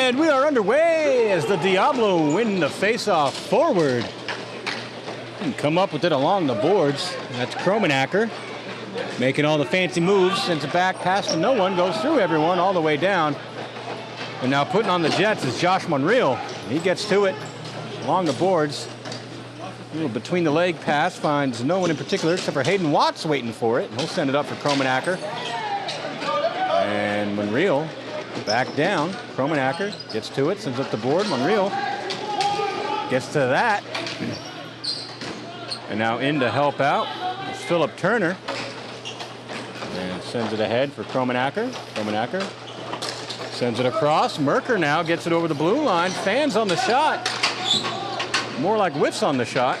And we are underway as the Diablo win the face-off forward. And come up with it along the boards. That's Kromenacker making all the fancy moves, sends it back, pass to no one, goes through everyone all the way down. And now putting on the Jets is Josh Monreal. He gets to it along the boards. A little between the leg pass, finds no one in particular except for Hayden Watts waiting for it. He'll send it up for Kromenacker. And Monreal back down. Kromenacker gets to it, sends up the board. Monreal gets to that. And now in to help out is Philip Turner. And sends it ahead for Kromenacker. Kromenacker sends it across. Merker now gets it over the blue line. Fans on the shot. More like whiffs on the shot.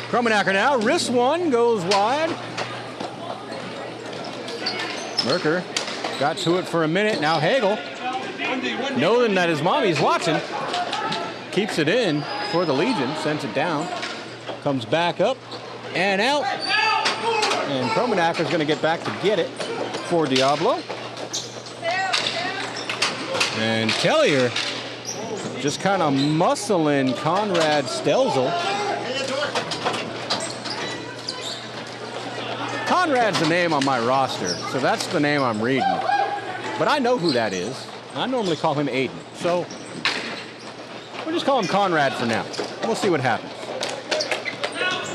Kromenacker now, wrist one, goes wide. Merker got to it for a minute. Now Hagel, knowing that his mommy's watching, keeps it in for the Legion, sends it down, comes back up and out. And Kromenacker's going to get back to get it for Diablo. And Tellier just kind of muscling Conrad Stelzel. Conrad's the name on my roster, so that's the name I'm reading. But I know who that is. I normally call him Aiden, so we'll just call him Conrad for now. We'll see what happens.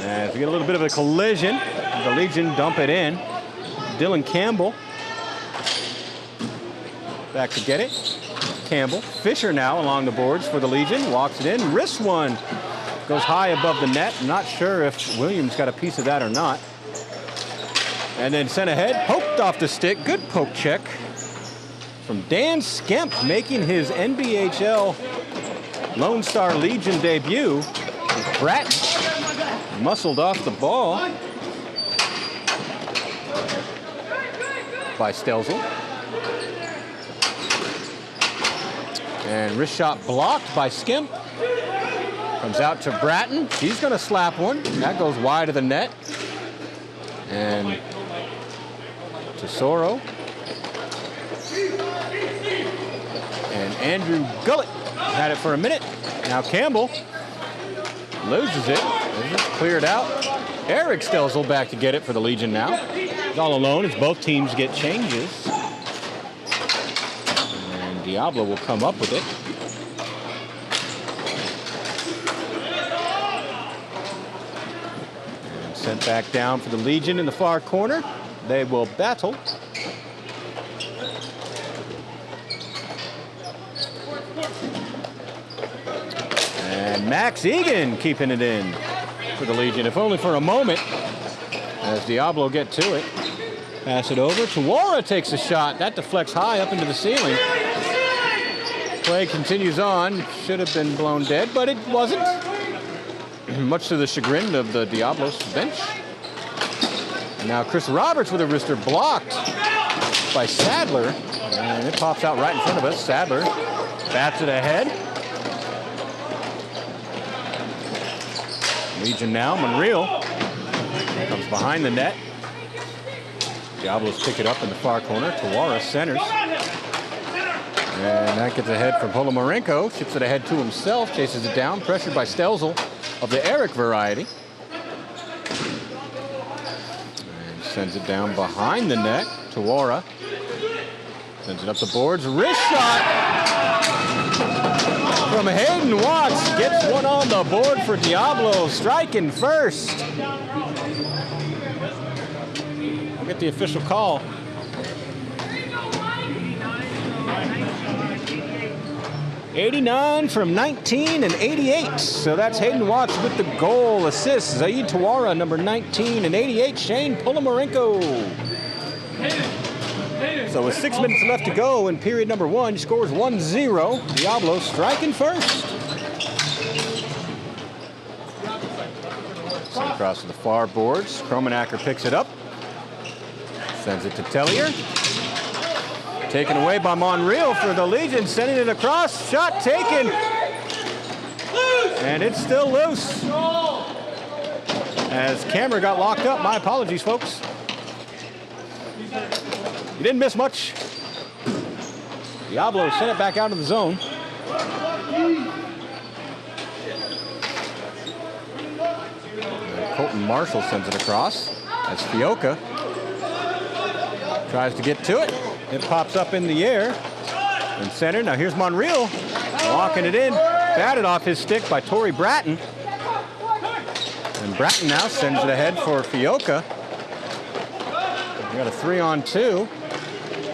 As we get a little bit of a collision, the Legion dump it in. Dylan Campbell back to get it. Campbell. Fisher now along the boards for the Legion. Walks it in. Wrist one. Goes high above the net. I'm not sure if Williams got a piece of that or not. And then sent ahead. Poked off the stick. Good poke check from Dan Skemp, making his NBHL Lone Star Legion debut. Bratton muscled off the ball by Stelzel. And wrist shot blocked by Skimp. Comes out to Bratton. He's going to slap one. That goes wide of the net. And Tesoro. And Andrew Gullett had it for a minute. Now Campbell loses it. It's cleared out. Eric Stelzel back to get it for the Legion now. He's all alone as both teams get changes. Diablo will come up with it. And sent back down for the Legion in the far corner. They will battle. And Max Egan keeping it in for the Legion, if only for a moment, as Diablo get to it. Pass it over. Tawara takes a shot. That deflects high up into the ceiling. Play continues on. Should have been blown dead, but it wasn't. Much to the chagrin of the Diablos bench. And now Chris Roberts with a wrister blocked by Sadler. And it pops out right in front of us. Sadler bats it ahead. Legion now. Monreal comes behind the net. Diablos pick it up in the far corner. Tawara centers. And that gets ahead from Polomarenko. Chips it ahead to himself. Chases it down. Pressured by Stelzel of the Eric variety. And sends it down behind the net. Tawara sends it up the boards. Wrist shot from Hayden Watts. Gets one on the board for Diablo. Striking first. I'll get the official call. 89 from 19 and 88. So that's Hayden Watts with the goal assist. Zaid Tawara, number 19 and 88. Shane Polomarenko. So with 6 minutes left to go in period number 1, scores 1-0. Diablo striking first. Sent across to the far boards. Kromenacker picks it up. Sends it to Tellier. Taken away by Monreal for the Legion, sending it across. Shot taken. And it's still loose. As camera got locked up. My apologies, folks. You didn't miss much. Diablo sent it back out of the zone. And Colton Marshall sends it across. That's Fioca. Tries to get to it. It pops up in the air. In center. Now here's Monreal. Walking it in. Batted off his stick by Torrey Bratton. And Bratton now sends it ahead for Fioca. We got a 3-on-2.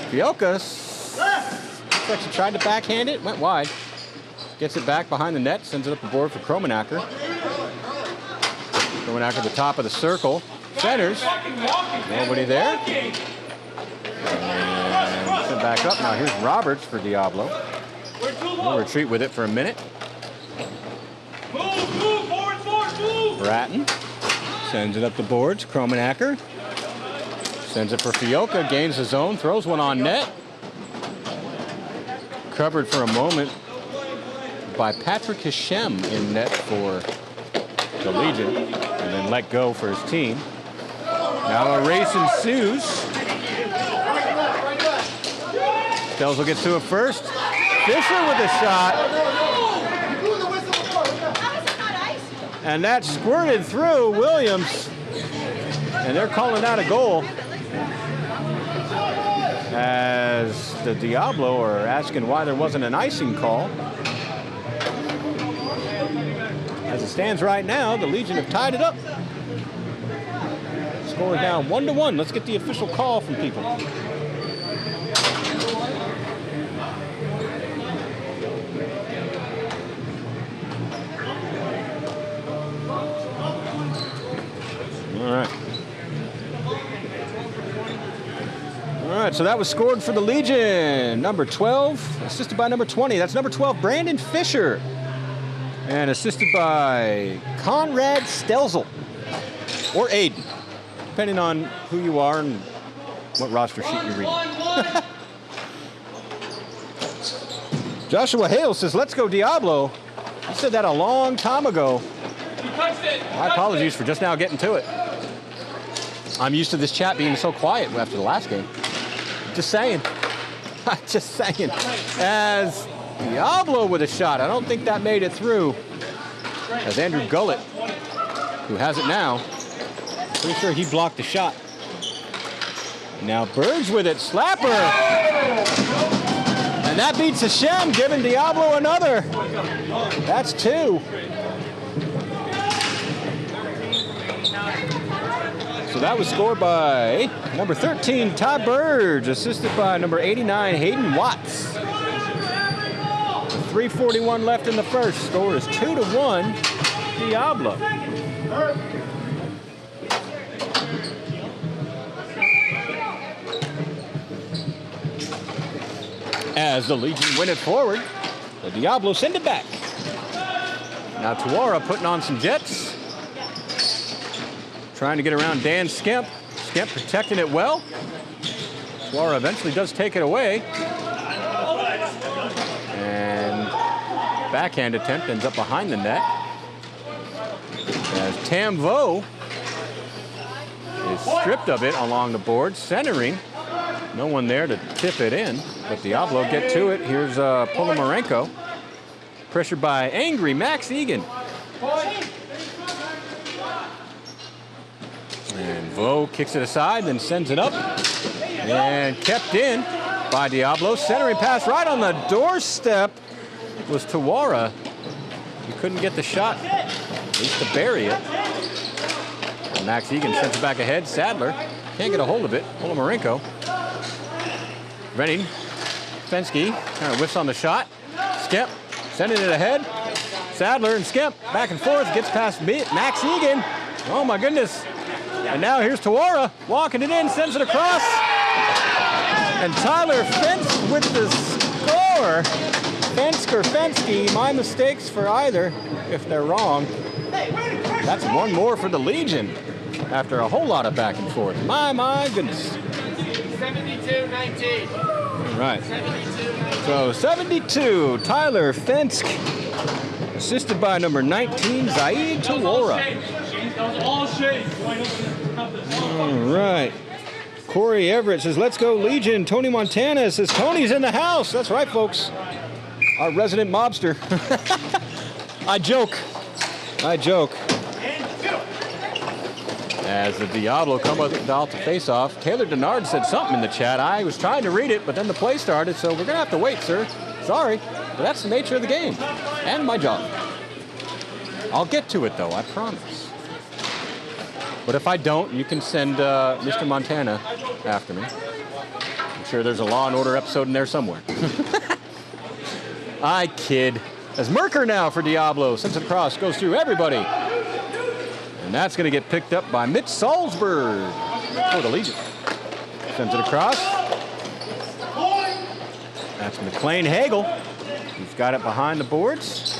Fioca looks like she tried to backhand it. Went wide. Gets it back behind the net. Sends it up the board for Kromenacker. Kromenacker at the top of the circle. Centers. Nobody there. And sent back up. Now here's Roberts for Diablo. We'll retreat with it for a minute. Bratton sends it up the boards. Kromenacker sends it for Fioca. Gains the zone. Throws one on net. Covered for a moment by Patrick Hashem in net for the Legion. And then let go for his team. Now a race ensues. Stelzel gets to it first. Fisher with a shot. And that squirted through Williams. And they're calling that a goal. As the Diablo are asking why there wasn't an icing call. As it stands right now, the Legion have tied it up. Score is now 1-1. Let's get the official call from people. All right, so that was scored for the Legion. Number 12, assisted by number 20. That's number 12, Brandon Fisher. And assisted by Conrad Stelzel. Or Aiden, depending on who you are and what roster sheet you're reading. Joshua Hale says, let's go Diablo. He said that a long time ago. My apologies for just now getting to it. I'm used to this chat being so quiet after the last game. Just saying. Just saying. As Diablo with a shot. I don't think that made it through. As Andrew Gullett, who has it now, pretty sure he blocked the shot. Now Birds with it. Slapper. And that beats Hashem, giving Diablo another. That's 2. So that was scored by number 13, Todd Burge, assisted by number 89, Hayden Watts. 3:41 left in the first. Score is 2-1, Diablo. As the Legion win it forward, the Diablo send it back. Now Tuara putting on some jets. Trying to get around Dan Skemp. Skemp protecting it well. Suara eventually does take it away. And backhand attempt ends up behind the net. As Tam Vo is stripped of it along the board, centering. No one there to tip it in, but Diablo get to it. Here's Polomarenko. Pressured by angry Max Egan. And Vo kicks it aside, then sends it up. And kept in by Diablo. Centering pass right on the doorstep was Tuara. He couldn't get the shot, at least to bury it. And Max Egan sends it back ahead. Sadler can't get a hold of it. Polomarenko. Renning. Fensky kind of whiffs on the shot. Skemp sending it ahead. Sadler and Skemp back and forth. Gets past Max Egan. Oh my goodness. And now here's Tuara walking it in, sends it across. And Tyler Fence with the score. Fenske or Fensky, my mistakes for either, if they're wrong. That's one more for the Legion after a whole lot of back and forth. My goodness. 72-19. All right. So 72, Tyler Fenske, assisted by number 19, Zaid Tuara. All right. Corey Everett says, let's go Legion. Tony Montana says, Tony's in the house. That's right, folks. Our resident mobster. I joke. As the Diablo come out to face off, Taylor Denard said something in the chat. I was trying to read it, but then the play started, so we're going to have to wait, sir. Sorry, but that's the nature of the game and my job. I'll get to it, though, I promise. But if I don't, you can send Mr. Montana after me. I'm sure there's a Law and Order episode in there somewhere. I kid. As Merker now for Diablo. Sends it across, goes through everybody. And that's going to get picked up by Mitch Salzberg for the Legion. Sends it across. That's McLean Hagel. He's got it behind the boards.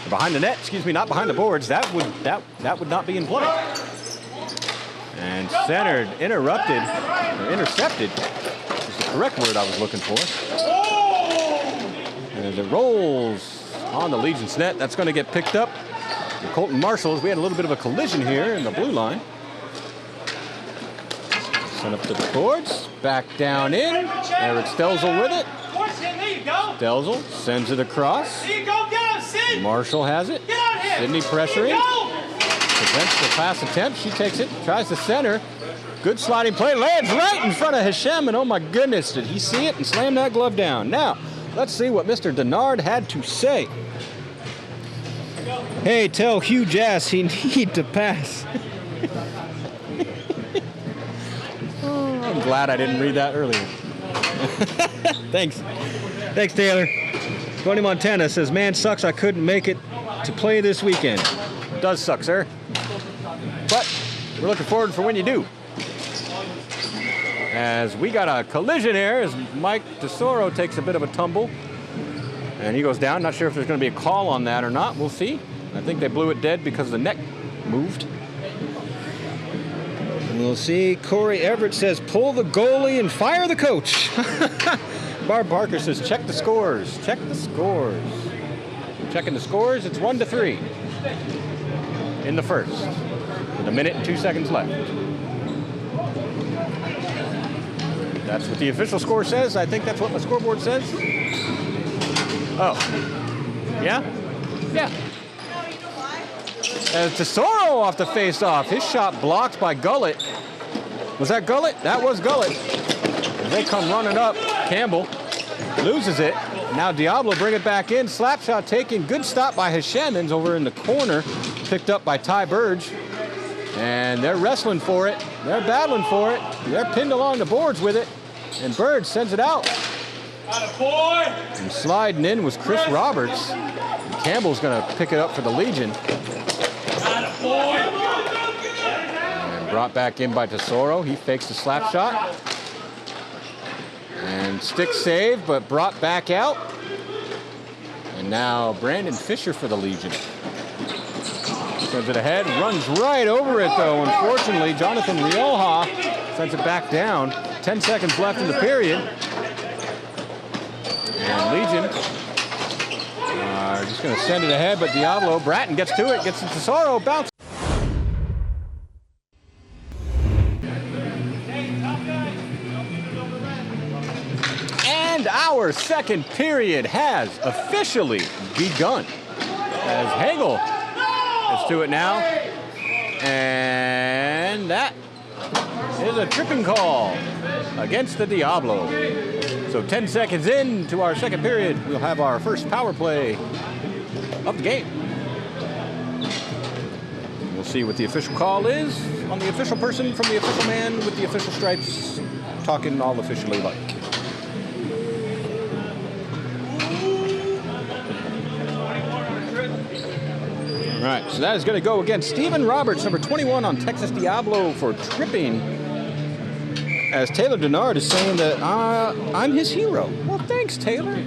Behind the net, excuse me, not behind the boards. That would not be in play. And centered, intercepted is the correct word I was looking for. And as it rolls on the Legion's net, that's going to get picked up. The Colton Marshalls, we had a little bit of a collision here in the blue line. Sent up to the boards, back down in. Eric Stelzel with it. Stelzel sends it across. Marshall has it. Sydney pressuring. Prevents the pass attempt. She takes it, tries to center. Good sliding play, lands right in front of Hashem, and oh my goodness, did he see it and slam that glove down. Now, let's see what Mr. Denard had to say. Hey, tell Hugh Jass he need to pass. Oh, I'm glad I didn't read that earlier. Thanks, Taylor. Tony Montana says, man, sucks I couldn't make it to play this weekend. It does suck, sir. But we're looking forward for when you do. As we got a collision here as Mike Tesoro takes a bit of a tumble. And he goes down. Not sure if there's going to be a call on that or not. We'll see. I think they blew it dead because the neck moved. And we'll see. Corey Everett says, pull the goalie and fire the coach. Barb Parker says, check the scores. Check the scores. Checking the scores. It's 1-3 in the first. With a minute and 2 seconds left. That's what the official score says. I think that's what my scoreboard says. Oh. Yeah? Yeah. As Tesoro off the face-off. His shot blocked by Gullett. Was that Gullett? That was Gullett. As they come running up. Campbell loses it. Now Diablo bring it back in. Slap shot taken. Good stop by Hashemans over in the corner. Picked up by Ty Burge. And they're wrestling for it. They're battling for it. They're pinned along the boards with it. And Burge sends it out. And sliding in was Chris Roberts. And Campbell's going to pick it up for the Legion. And brought back in by Tesoro. He fakes the slap shot. And stick save, but brought back out. And now Brandon Fisher for the Legion. Sends it ahead, runs right over it though. Unfortunately, Jonathan Rioja sends it back down. 10 seconds left in the period. And Legion are just going to send it ahead, but Diablo, Bratton gets to it, gets it to Tesoro, bounce. And our second period has officially begun. As Hagel gets to it now. And that is a tripping call against the Diablo. So 10 seconds into our second period, we'll have our first power play of the game. We'll see what the official call is on the official person from the official man with the official stripes, talking all officially like. All right, so that is going to go against Stephen Roberts, number 21 on Texas Diablo for tripping. As Taylor Denard is saying that I'm his hero. Well, thanks, Taylor.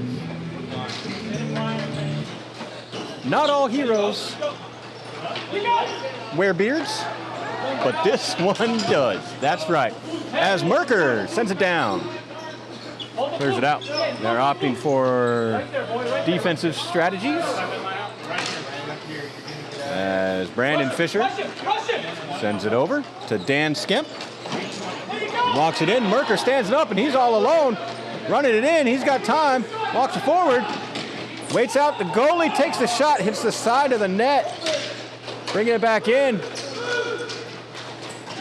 Not all heroes wear beards, but this one does. That's right. As Merker sends it down. Clears it out. They're opting for defensive strategies. As Brandon Fisher sends it over to Dan Skemp. Walks it in. Merker stands it up, and he's all alone. Running it in. He's got time. Walks it forward. Waits out. The goalie takes the shot. Hits the side of the net. Bringing it back in.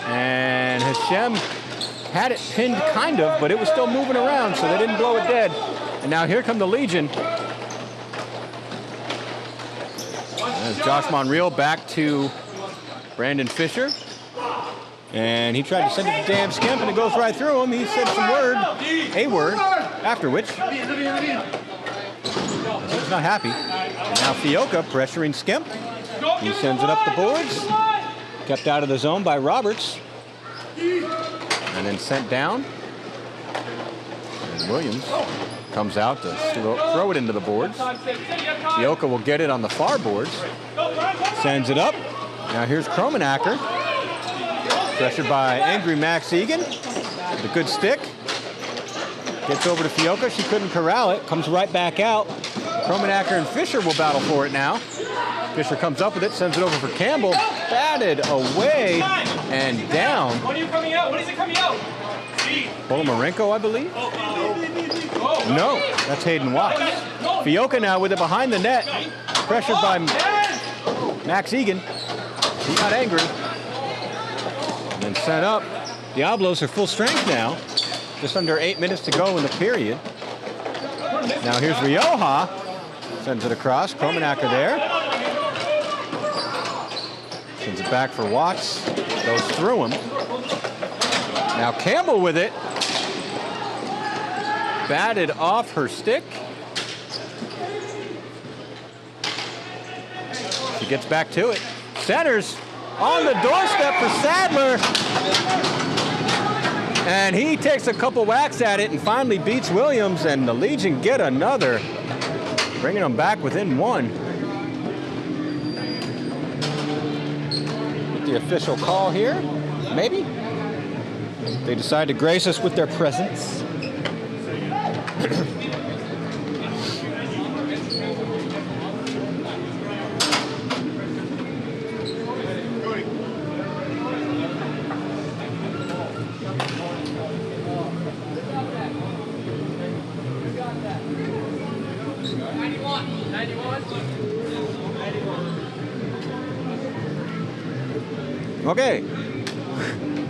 And Hashem had it pinned kind of, but it was still moving around, so they didn't blow it dead. And now here come the Legion. As Josh Monreal back to Brandon Fisher. And he tried to send it to Dan Skemp, and it goes right through him. He said some word, a word, after which he's not happy. And now Fioka pressuring Skemp. He sends it up the boards. Kept out of the zone by Roberts. And then sent down. And Williams comes out to throw it into the boards. Fioka will get it on the far boards. Sends it up. Now here's Kromenacker. Pressured by angry Max Egan. The good stick. Gets over to Fioka. She couldn't corral it. Comes right back out. Kromenacker and Fisher will battle for it now. Fisher comes up with it, sends it over for Campbell. Batted away and down. When are you coming out? When is it coming out? Polomarenko, I believe? No, that's Hayden Watts. Fioka now with it behind the net. Pressured by Max Egan. He got angry. And then sent up. Diablos are full strength now. Just under 8 minutes to go in the period. Now here's Rioja. Sends it across. Kromenacker there. Sends it back for Watts. Goes through him. Now Campbell with it. Batted off her stick. She gets back to it. Centers on the doorstep for Sadler. And he takes a couple whacks at it and finally beats Williams, and the Legion get another, bringing them back within one. Get the official call here, maybe? They decide to grace us with their presence. Okay,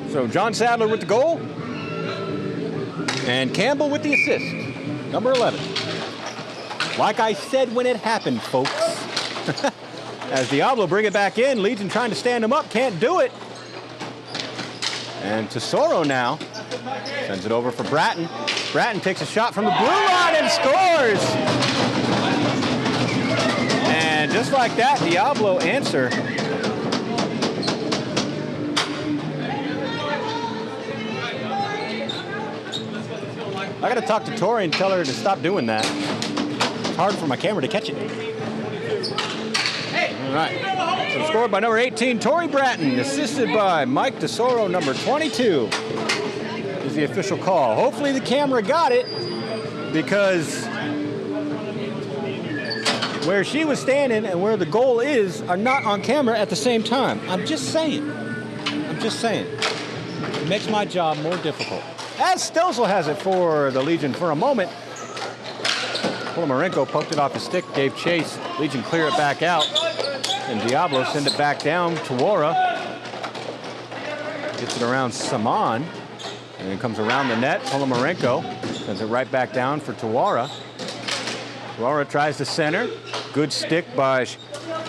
so John Sadler with the goal, and Campbell with the assist, number 11. Like I said when it happened, folks. As Diablo bring it back in, Legion trying to stand him up, can't do it. And Tesoro now sends it over for Bratton. Bratton takes a shot from the blue line and scores! And just like that, Diablo answer. I gotta talk to Tori and tell her to stop doing that. It's hard for my camera to catch it. All right, so scored by number 18, Tori Bratton, assisted by Mike Tesoro, number 22, is the official call. Hopefully the camera got it, because where she was standing and where the goal is are not on camera at the same time. I'm just saying. I'm just saying. It makes my job more difficult. As Stelzel has it for the Legion for a moment. Polomarenko poked it off his stick, gave chase. Legion clear it back out. And Diablo send it back down to Wara. Gets it around Saman. And then comes around the net. Polomarenko sends it right back down for Tawara. Tawara tries to center. Good stick by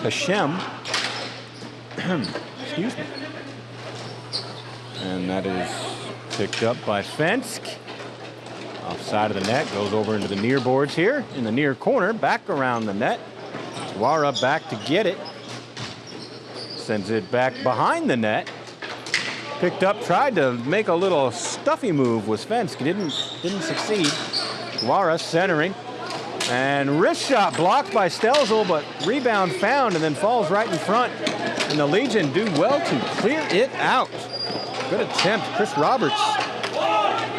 Hashem. Excuse me. And that is picked up by Fensk. Offside of the net, goes over into the near boards here, in the near corner, back around the net. Tawara back to get it. Sends it back behind the net. Picked up, tried to make a little stuffy move with Fensk. Didn't succeed. Tawara centering. And wrist shot blocked by Stelzel, but rebound found and then falls right in front. And the Legion do well to clear it out. Good attempt. Chris Roberts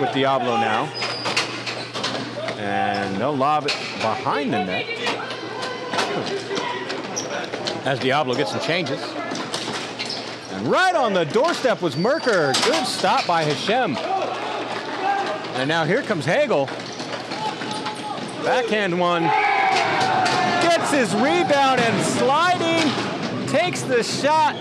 with Diablo now. And no lob behind the net. As Diablo gets some changes. And right on the doorstep was Merker. Good stop by Hashem. And now here comes Hagel. Backhand one. Gets his rebound and sliding. Takes the shot.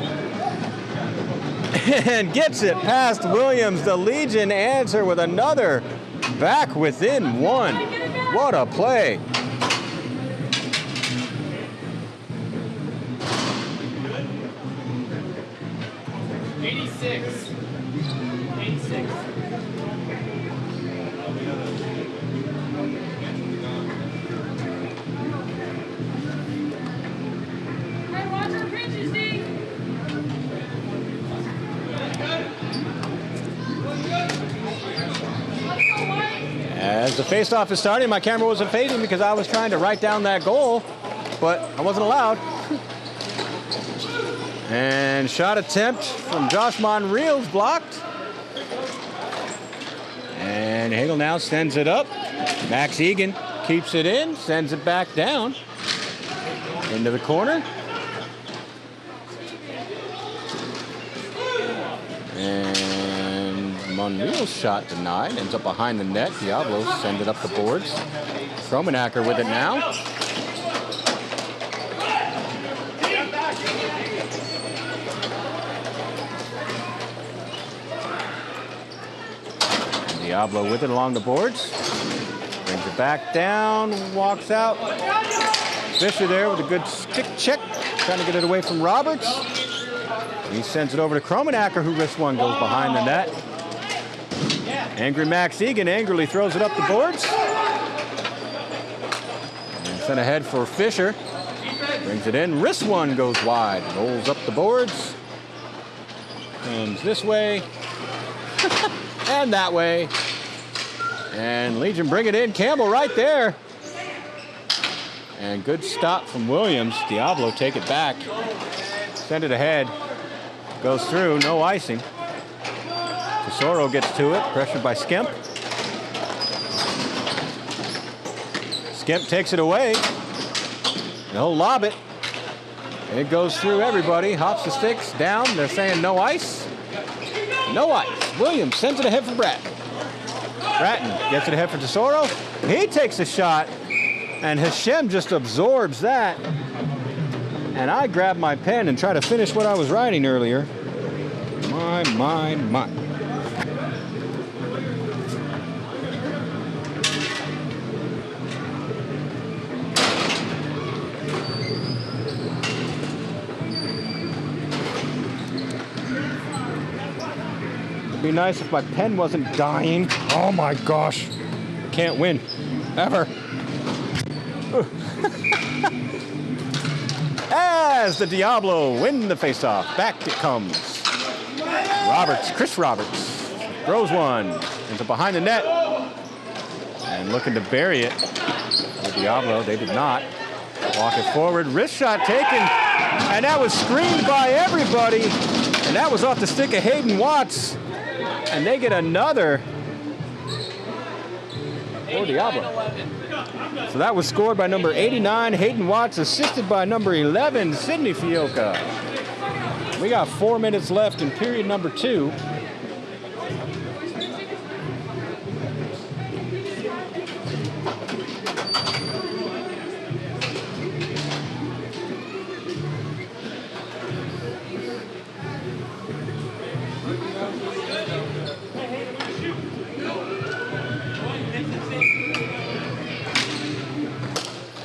And gets it past Williams. The Legion answer with another back within one. What a play. As the faceoff is starting, my camera wasn't fading because I was trying to write down that goal, but I wasn't allowed. And shot attempt from Josh Monreal's blocked. And Hagel now sends it up. Max Egan keeps it in, sends it back down into the corner. And Monreal's shot denied, ends up behind the net. Diablos send it up the boards. Kromenacker with it now. Diablo with it along the boards. Brings it back down, walks out. Fisher there with a good stick check, trying to get it away from Roberts. He sends it over to Kromenacker, who wrists one, goes behind the net. Angry Max Egan angrily throws it up the boards. And sent ahead for Fisher. Brings it in, wrists one, goes wide. Rolls up the boards. Comes this way. And that way. And Legion bring it in. Campbell right there. And good stop from Williams. Diablo take it back. Send it ahead. Goes through, no icing. Tesoro gets to it, pressured by Skemp. Skemp takes it away. He'll lob it. It goes through everybody. Hops the sticks down. They're saying no ice. No ice. Williams sends it ahead for Bratton. Bratton gets it ahead for Tesoro. He takes a shot, and Hashem just absorbs that. And I grab my pen and try to finish what I was writing earlier. My. It'd be nice if my pen wasn't dying. Oh my gosh. Can't win. Ever. As the Diablo win the faceoff. Back it comes. Chris Roberts throws one into behind the net. And looking to bury it. The Diablo, they did not. Walk it forward. Wrist shot taken. And that was screened by everybody. And that was off the stick of Hayden Watts. And they get another for Diablo. So that was scored by number 89, Hayden Watts, assisted by number 11, Sidney Fioca. We got 4 minutes left in period number 2.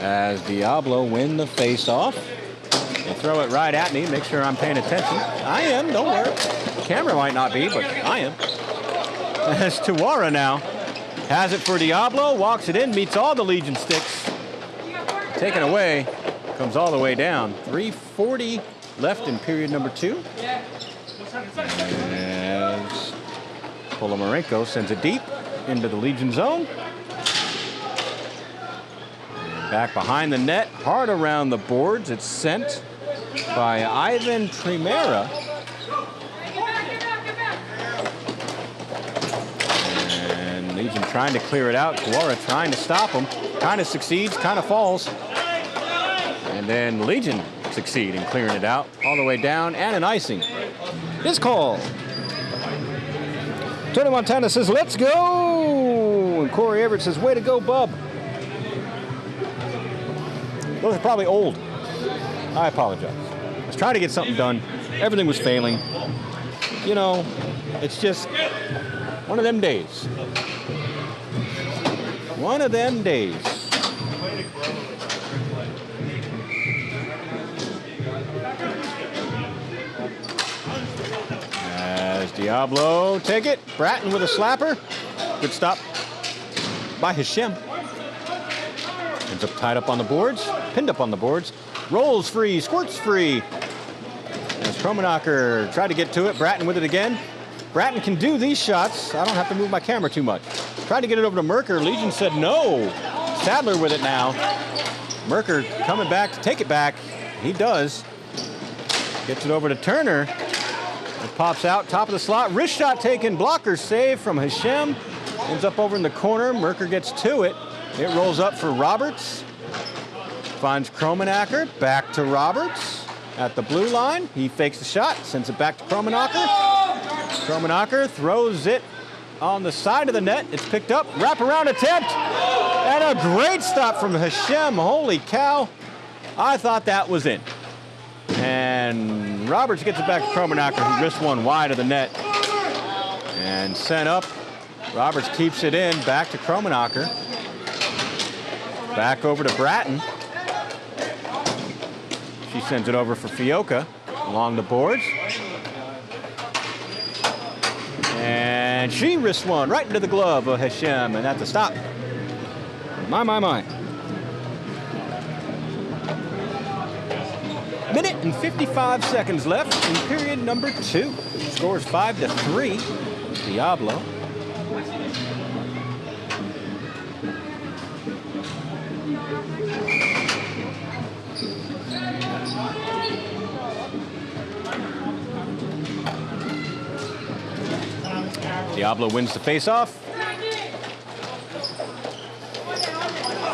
As Diablo win the face-off. They throw it right at me, make sure I'm paying attention. I am, don't worry. Camera might not be, but I am. As Tuwara now has it for Diablo, walks it in, meets all the Legion sticks. Taken away, comes all the way down. 3:40 left in period number 2. As Polomarenko sends it deep into the Legion zone. Back behind the net, hard around the boards. It's sent by Ivan Primera. And Legion trying to clear it out. Tuwara trying to stop him. Kind of succeeds, kind of falls. And then Legion succeed in clearing it out all the way down, and an icing is called. Tony Montana says, let's go! And Corey Everett says, way to go, bub. Those are probably old. I apologize. I was trying to get something done. Everything was failing. You know, it's just one of them days. One of them days. As Diablo take it. Bratton with a slapper. Good stop by Hashem. Ends up tied up on the boards. Pinned up on the boards. Rolls free. Squirts free. As Kromenacher tried to get to it. Bratton with it again. Bratton can do these shots. I don't have to move my camera too much. Tried to get it over to Merker. Legion said no. Sadler with it now. Merker coming back to take it back. He does. Gets it over to Turner. It pops out, top of the slot. Wrist shot taken. Blocker save from Hashem. Ends up over in the corner. Merker gets to it. It rolls up for Roberts. Finds Kromenacher. Back to Roberts at the blue line. He fakes the shot. Sends it back to Kromenacher. Kromenacher throws it on the side of the net. It's picked up. Wraparound attempt. And a great stop from Hashem. Holy cow. I thought that was in. And Roberts gets it back to Kromenacher, who wrists one wide of the net. And sent up. Roberts keeps it in. Back to Kromenacher. Back over to Bratton. She sends it over for Fioka along the boards. And she wrists one right into the glove of Hashem, and that's a stop. My. Minute and 55 seconds left in period number 2. Scores 5-3. Diablo. Diablo wins the face-off.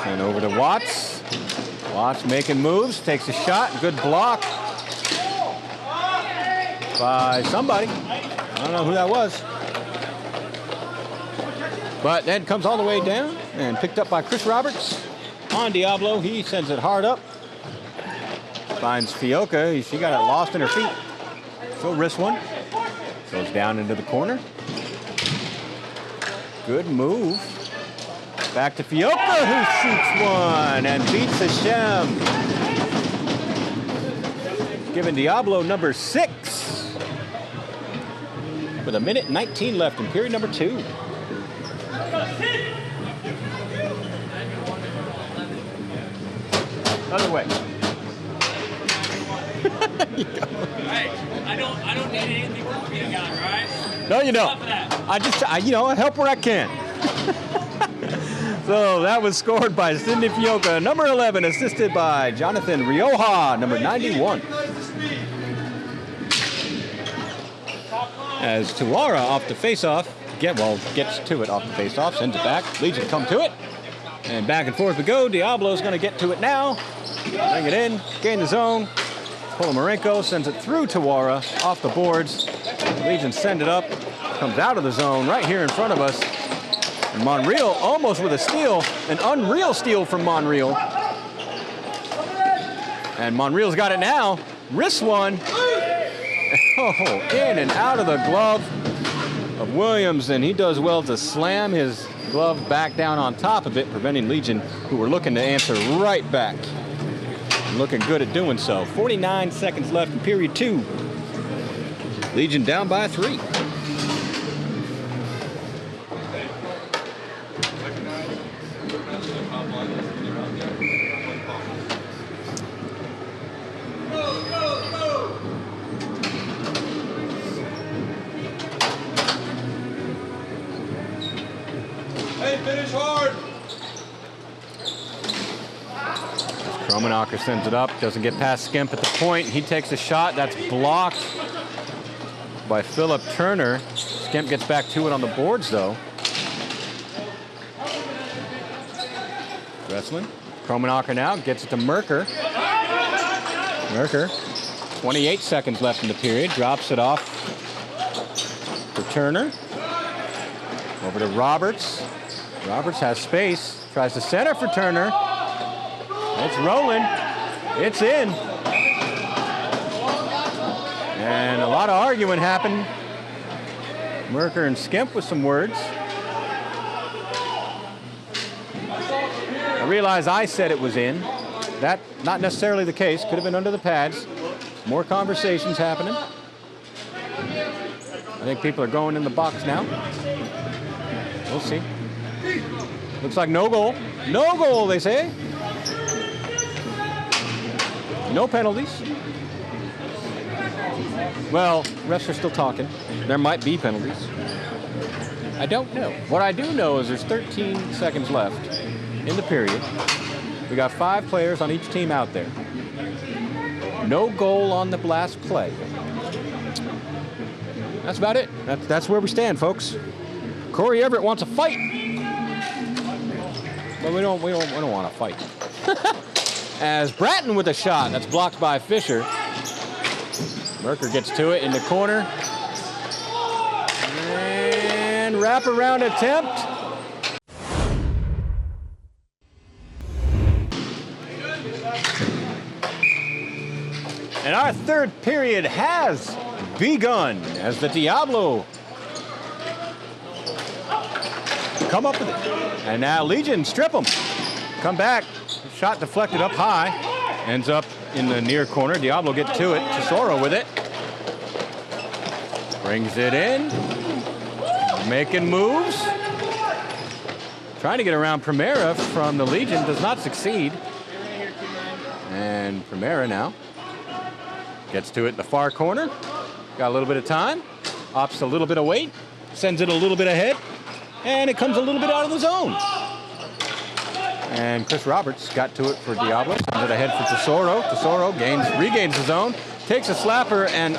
And over to Watts. Watts making moves, takes a shot, good block by somebody. I don't know who that was. But then comes all the way down and picked up by Chris Roberts. On Diablo, he sends it hard up. Finds Fioka, she got it lost in her feet. She'll wrist one. Goes down into the corner. Good move. Back to Fioka, who shoots one and beats Hashem. Giving Diablo number 6. With a minute 19 left in period number 2. Other way. Hey, I don't need anything from you guys, right? No, you don't. I help where I can. So that was scored by Cindy Fioka, number 11, assisted by Jonathan Rioja, number 91. As Tuara off the face-off, gets to it off the face-off, sends it back. Legion come to it. And back and forth we go. Diablo's going to get to it now. Bring it in, gain the zone. Polomarenko sends it through Tuara, off the boards. Legion send it up, comes out of the zone right here in front of us. And Monreal almost with a steal, an unreal steal from Monreal. And Monreal's got it now. Wrists one. Oh, in and out of the glove of Williams, and he does well to slam his glove back down on top of it, preventing Legion, who were looking to answer right back. Looking good at doing so. 49 seconds left in period 2. Legion down by 3. Hey, finish hard. Kromenacher sends it up, doesn't get past Skemp at the point. He takes a shot, that's blocked by Philip Turner. Skemp gets back to it on the boards, though. Wrestling. Kromenacher now gets it to Merker. Merker, 28 seconds left in the period, drops it off for Turner. Over to Roberts. Roberts has space. Tries to center for Turner. It's rolling. It's in. And a lot of arguing happened. Merker and Skemp with some words. I realize I said it was in. That not necessarily the case. Could have been under the pads. More conversations happening. I think people are going in the box now. We'll see. Looks like no goal. No goal, they say. No penalties. Well, refs are still talking. There might be penalties. I don't know. What I do know is there's 13 seconds left in the period. We got 5 players on each team out there. No goal on the last play. That's about it. That's where we stand, folks. Corey Everett wants a fight. But we don't want to fight. As Bratton with a shot. That's blocked by Fisher. Merker gets to it in the corner. And wraparound attempt. And our third period has begun as the Diablo come up with it. And now Legion strip them. Come back. Shot deflected up high. Ends up in the near corner. Diablo get to it. Tesoro with it. Brings it in. Making moves. Trying to get around Primera from the Legion. Does not succeed. And Primera now gets to it in the far corner. Got a little bit of time. Opts a little bit of weight. Sends it a little bit ahead. And it comes a little bit out of the zone. And Chris Roberts got to it for Diablo. Sends it ahead for Tesoro. Tesoro regains the zone. Takes a slapper and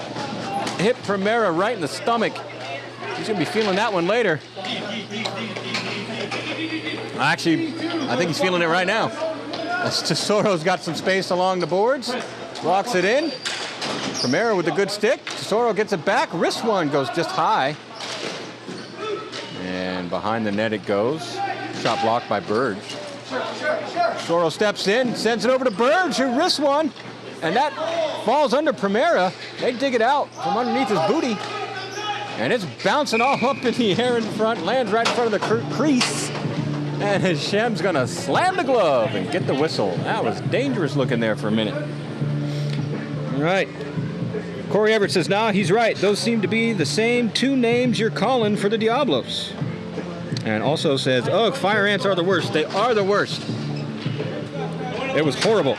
hit Primera right in the stomach. He's going to be feeling that one later. Actually, I think he's feeling it right now. As Tesoro's got some space along the boards. Walks it in. Primera with a good stick. Tesoro gets it back. Wrist one goes just high. And behind the net it goes. Shot blocked by Burge. Tesoro steps in, sends it over to Burge, who wrists one. And that falls under Primera. They dig it out from underneath his booty. And it's bouncing all up in the air in front. Lands right in front of the crease. And Hashem's going to slam the glove and get the whistle. That was dangerous looking there for a minute. All right. Corey Everett says, nah, he's right. Those seem to be the same 2 names you're calling for the Diablos. And also says, oh, fire ants are the worst. They are the worst. It was horrible.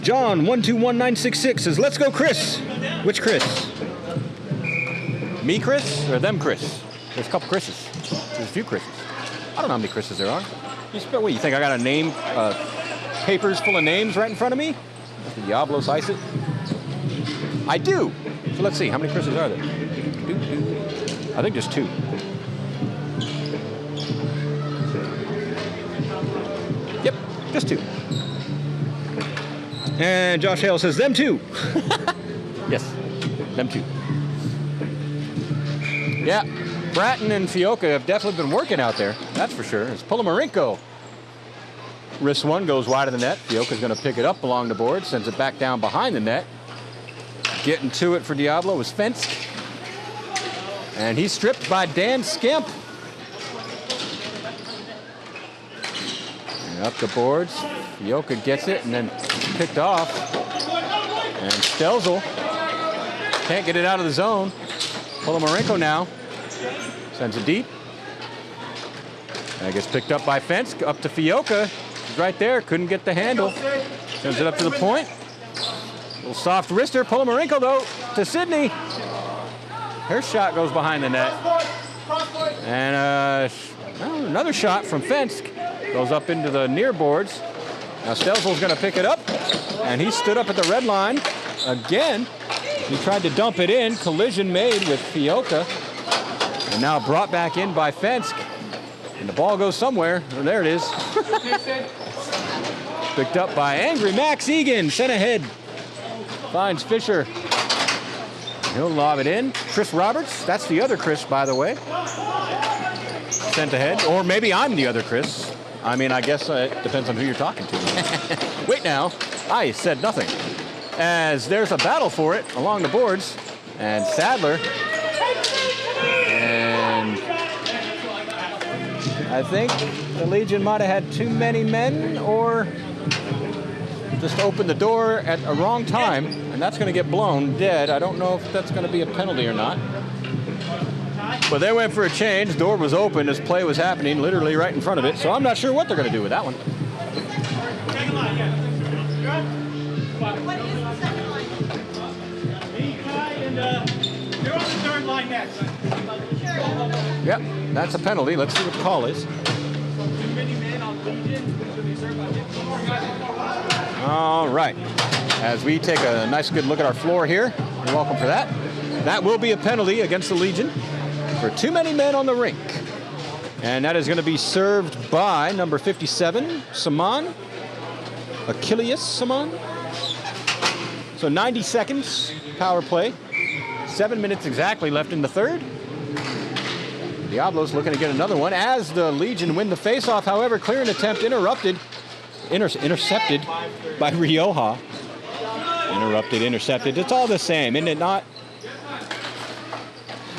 John 121966 says, let's go, Chris. Which Chris? Me, Chris, or them, Chris? There's a couple Chris's. There's a few Chris's. I don't know how many Chris's there are. What, you think I got a name, papers full of names right in front of me? The Diablos ice it? I do. So let's see, how many Chris's are there? I think there's 2. Yep, just 2. And Josh Hale says, them too. Yes, them too. Yeah, Bratton and Fioca have definitely been working out there. That's for sure. It's Polomarenko. Wrist one goes wide of the net. Fioca's going to pick it up along the board, sends it back down behind the net. Getting to it for Diablo was Fensk. And he's stripped by Dan Skemp. And up the boards. Fioca gets it and then picked off. And Stelzel can't get it out of the zone. Polomarenko now sends it deep. And it gets picked up by Fensk. Up to Fioca. He's right there. Couldn't get the handle. Sends it up to the point. Little soft wrister. Polomarenko, though, to Sydney. Her shot goes behind the net. And another shot from Fensk. Goes up into the near boards. Now Stelzel's going to pick it up. And he stood up at the red line again. He tried to dump it in. Collision made with Fioca. And now brought back in by Fensk. And the ball goes somewhere. Oh, there it is. Picked up by angry Max Egan. Sent ahead. Finds Fisher. He'll lob it in. Chris Roberts, that's the other Chris, by the way. Sent ahead, or maybe I'm the other Chris. I mean, I guess it depends on who you're talking to. Wait now, I said nothing. As there's a battle for it along the boards, and Sadler, and I think the Legion might have had too many men, or just opened the door at a wrong time, and that's going to get blown dead. I don't know if that's going to be a penalty or not. But they went for a change. Door was open as play was happening, literally right in front of it. So I'm not sure what they're going to do with that one. You're on the third line next. Yep, that's a penalty. Let's see what the call is. All right. As we take a nice good look at our floor here, you're welcome for that. That will be a penalty against the Legion for too many men on the rink. And that is going to be served by number 57, Saman. Achilles Saman. So 90 seconds, power play. 7 minutes exactly left in the third. Diablos looking to get another one as the Legion win the faceoff. However, clearing attempt intercepted by Rioja. Intercepted. It's all the same, isn't it not?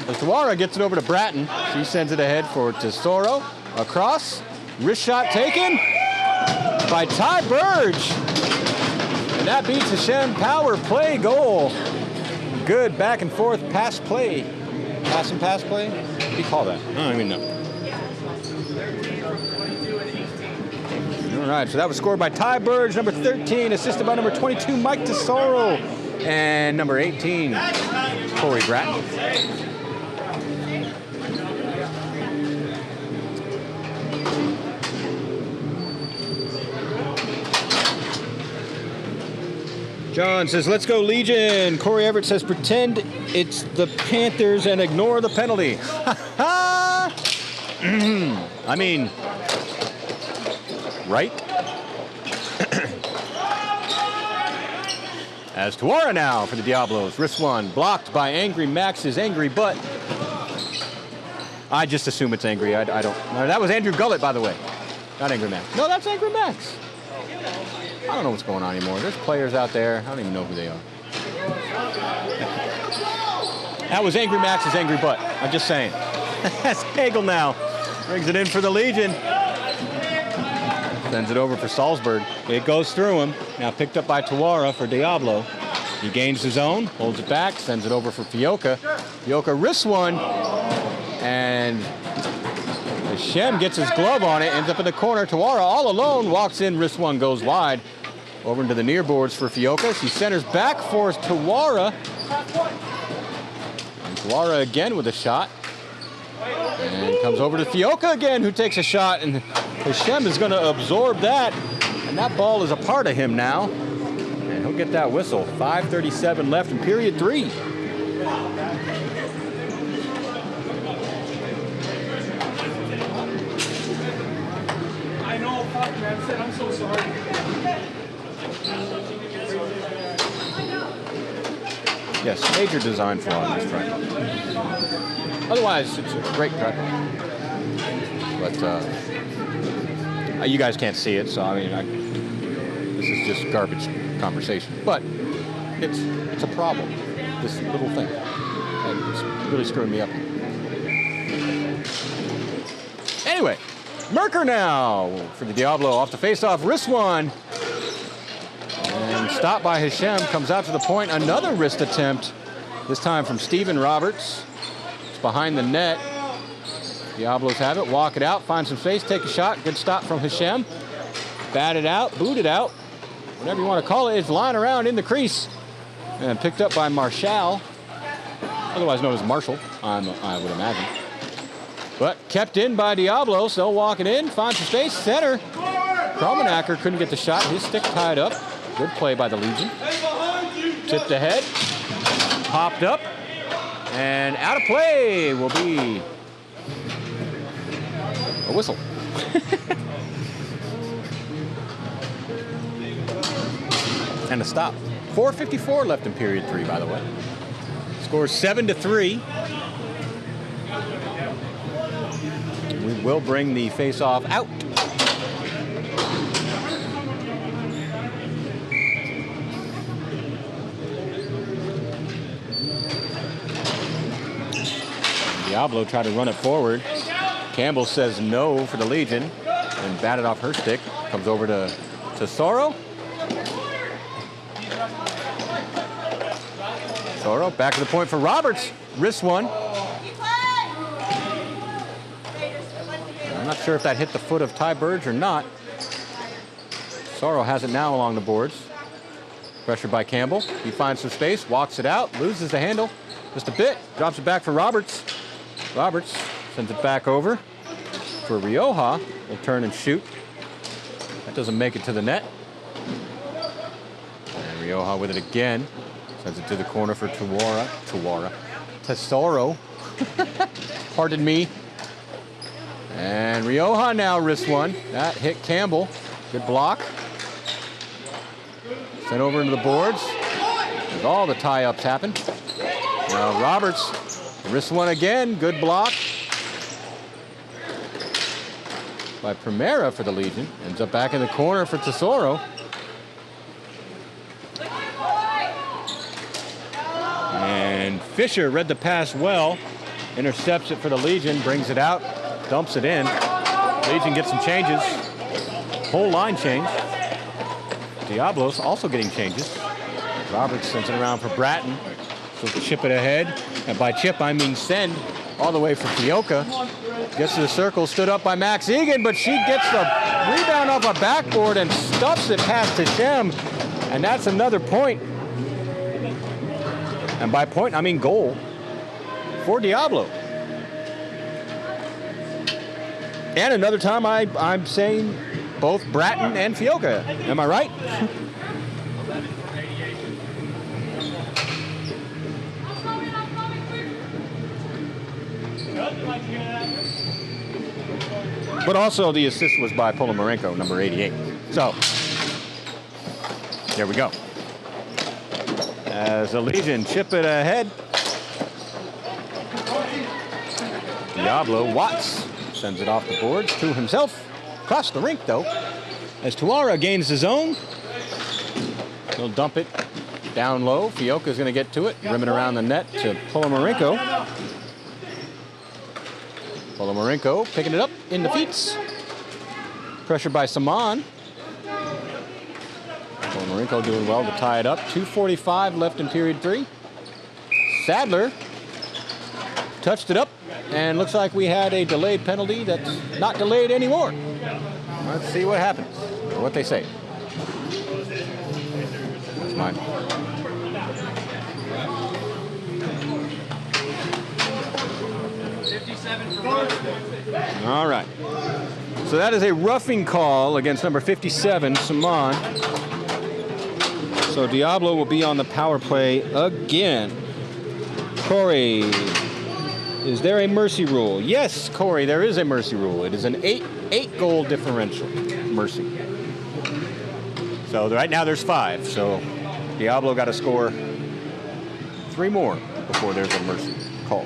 Tuara gets it over to Bratton. She sends it ahead for Tesoro. Across. Wrist shot taken by Ty Burge. And that beats Hashem. Power play goal. Good back and forth pass play. Pass and pass play? What do you call that? I don't even know. All right, so that was scored by Ty Burge, number 13, assisted by number 22, Mike Tesoro, and number 18, Corey Bratton. John says, let's go Legion. Corey Everett says, pretend it's the Panthers and ignore the penalty. I mean, right? As Tuara now for the Diablos. Wrist one, blocked by Angry Max's Angry Butt. I just assume it's Angry. I don't. No, that was Andrew Gullett, by the way. Not Angry Max. No, that's Angry Max. I don't know what's going on anymore. There's players out there. I don't even know who they are. That was Angry Max's Angry Butt. I'm just saying. That's Hagel now. Brings it in for the Legion. Sends it over for Salzburg. It goes through him. Now picked up by Tuara for Diablo. He gains his own, holds it back, sends it over for Fioca. Fioca wrists one, and Hashem gets his glove on it, ends up in the corner. Tuara all alone, walks in, wrist one goes wide. Over into the near boards for Fioca. She centers back for Tuara. And Tuara again with a shot. And comes over to Fioca again, who takes a shot, and Hashem is going to absorb that. And that ball is a part of him now. And he'll get that whistle. 5:37 left in period 3. I know, fuck, man. I'm so sorry. Yes, major design flaw in this track. Otherwise, it's a great track. But you guys can't see it, so I mean, this is just garbage conversation. But it's a problem, this little thing. And it's really screwing me up. Anyway, Merker now for the Diablo off the face-off. Wrist one. And stopped by Hashem, comes out to the point. Another wrist attempt, this time from Steven Roberts. It's behind the net. Diablos have it, walk it out, find some space, take a shot. Good stop from Hashem. Bat it out, boot it out. Whatever you want to call it, it's lying around in the crease. And picked up by Marshall, otherwise known as Marshall, I would imagine. But kept in by Diablos. They'll walk it in, find some space, center. Kromenacker couldn't get the shot, his stick tied up. Good play by the Legion. Tipped ahead, popped up, and out of play will be a whistle. And a stop. 4:54 left in period 3, by the way. Score 7-3. We will bring the face-off out. Diablo tried to run it forward. Campbell says no for the Legion and batted off her stick. Comes over to Soro. Soro back to the point for Roberts. Wrist one. I'm not sure if that hit the foot of Ty Burge or not. Soro has it now along the boards. Pressured by Campbell. He finds some space, walks it out, loses the handle just a bit. Drops it back for Roberts. Roberts sends it back over for Rioja. Will turn and shoot. That doesn't make it to the net. And Rioja with it again. Sends it to the corner for Tesoro. Pardon me. And Rioja now wrists one. That hit Campbell. Good block. Sent over into the boards. As all the tie-ups happen. Now Roberts wrists one again. Good block by Primera for the Legion. Ends up back in the corner for Tesoro. And Fisher read the pass well. Intercepts it for the Legion. Brings it out. Dumps it in. Legion gets some changes. Whole line change. Diablos also getting changes. Roberts sends it around for Bratton. So chip it ahead. And by chip, I mean send all the way for Fioca. Gets to the circle, stood up by Max Egan, but she gets the rebound off a backboard and stuffs it past Hashem. And that's another point. And by point, I mean goal for Diablo. And another time I'm saying both Bratton and Fioca. Am I right? But also the assist was by Polomarenko, number 88. So, there we go. As the Legion chip it ahead. Diablo Watts sends it off the boards to himself. Across the rink, though. As Tuara gains his own. He'll dump it down low. Fioca's going to get to it. Rimming around the net to Polomarenko. Polomarenko picking it up in the feet. Pressured by Saman. Polomarenko doing well to tie it up. 2:45 left in period 3. Sadler touched it up, and looks like we had a delayed penalty that's not delayed anymore. Let's see what happens, or what they say. That's mine. All right. So that is a roughing call against number 57, Saman. So Diablo will be on the power play again. Corey, is there a mercy rule? Yes, Corey, there is a mercy rule. It is an eight goal differential mercy. So right now there's 5. So Diablo got to score 3 more before there's a mercy call.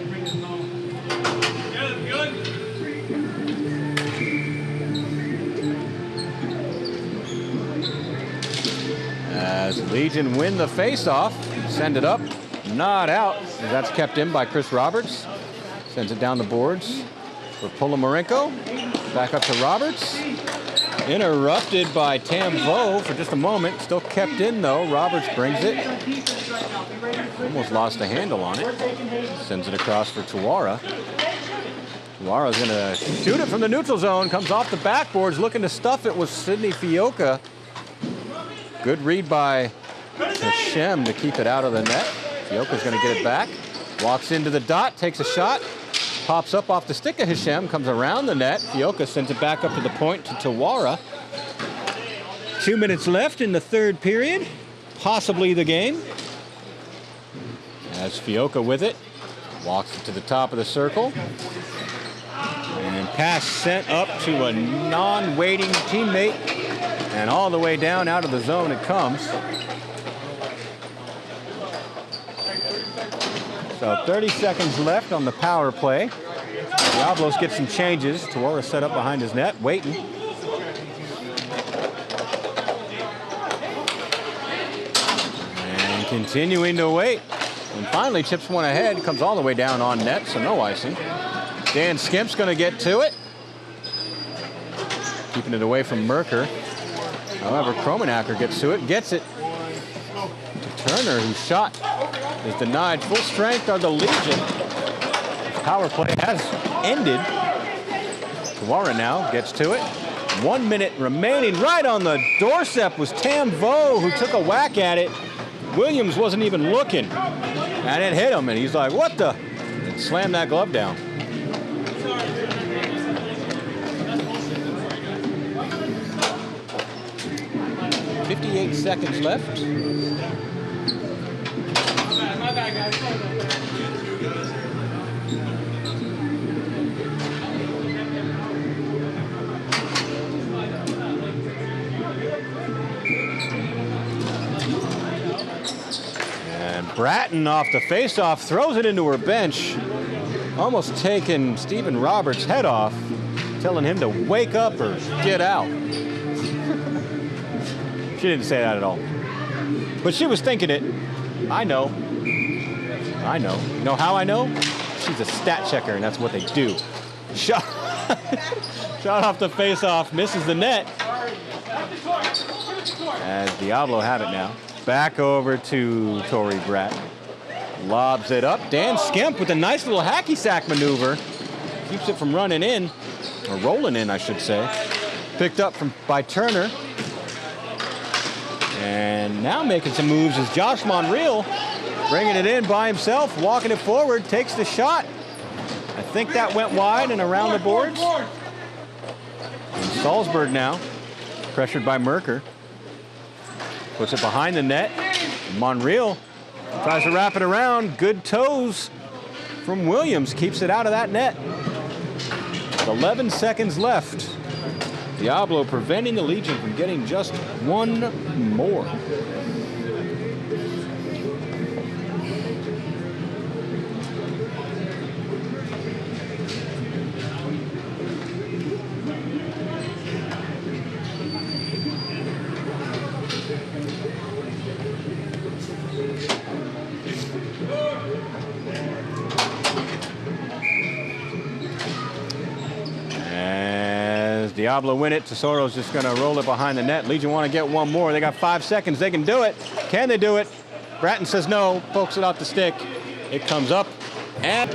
As Legion win the face-off, send it up, not out. That's kept in by Chris Roberts. Sends it down the boards for Polomarenko. Back up to Roberts. Interrupted by Tam Vo for just a moment. Still kept in, though. Roberts brings it. Almost lost the handle on it. Sends it across for Tuara. Tuara's going to shoot it from the neutral zone. Comes off the backboards, looking to stuff it with Sydney Fioca. Good read by Hashem to keep it out of the net. Fioca's going to get it back. Walks into the dot, takes a shot. Pops up off the stick of Hashem, comes around the net. Fioca sends it back up to the point to Tuara. 2 minutes left in the third period. Possibly the game. As Fioca with it. Walks it to the top of the circle. And pass sent up to a non-waiting teammate. And all the way down out of the zone it comes. So 30 seconds left on the power play. Diablos get some changes. Tuora set up behind his net, waiting. And continuing to wait. And finally chips one ahead, comes all the way down on net, so no icing. Dan Skimp's going to get to it. Keeping it away from Merker. However, Kromenacker gets to it, gets it to Turner, whose shot is denied. Full strength of the Legion. Power play has ended. Tuora now gets to it. 1 minute remaining. Right on the doorstep was Tam Vo, who took a whack at it. Williams wasn't even looking. And it hit him, and he's like, what the? And slammed that glove down. .58 seconds left. My bad, guys. And Bratton off the faceoff throws it into her bench, almost taking Stephen Roberts' head off, telling him to wake up or get out. She didn't say that at all. But she was thinking it. I know. I know. You know how I know? She's a stat checker, and that's what they do. Shot, shot off the face-off, misses the net. As Diablo have it now. Back over to Tori Bratt. Lobs it up. Dan Skimp with a nice little hacky sack maneuver. Keeps it from running in, or rolling in, I should say. Picked up by Turner. And now making some moves is Josh Monreal, bringing it in by himself, walking it forward, takes the shot. I think that went wide and around the boards. And Salzburg now, pressured by Merker, puts it behind the net. Monreal tries to wrap it around. Good toes from Williams, keeps it out of that net. With 11 seconds left. Diablo preventing the Legion from getting just one more. Diablo win it. Tesoro's just going to roll it behind the net. Legion want to get one more. They got 5 seconds. They can do it. Can they do it? Bratton says no. Pokes it off the stick. It comes up and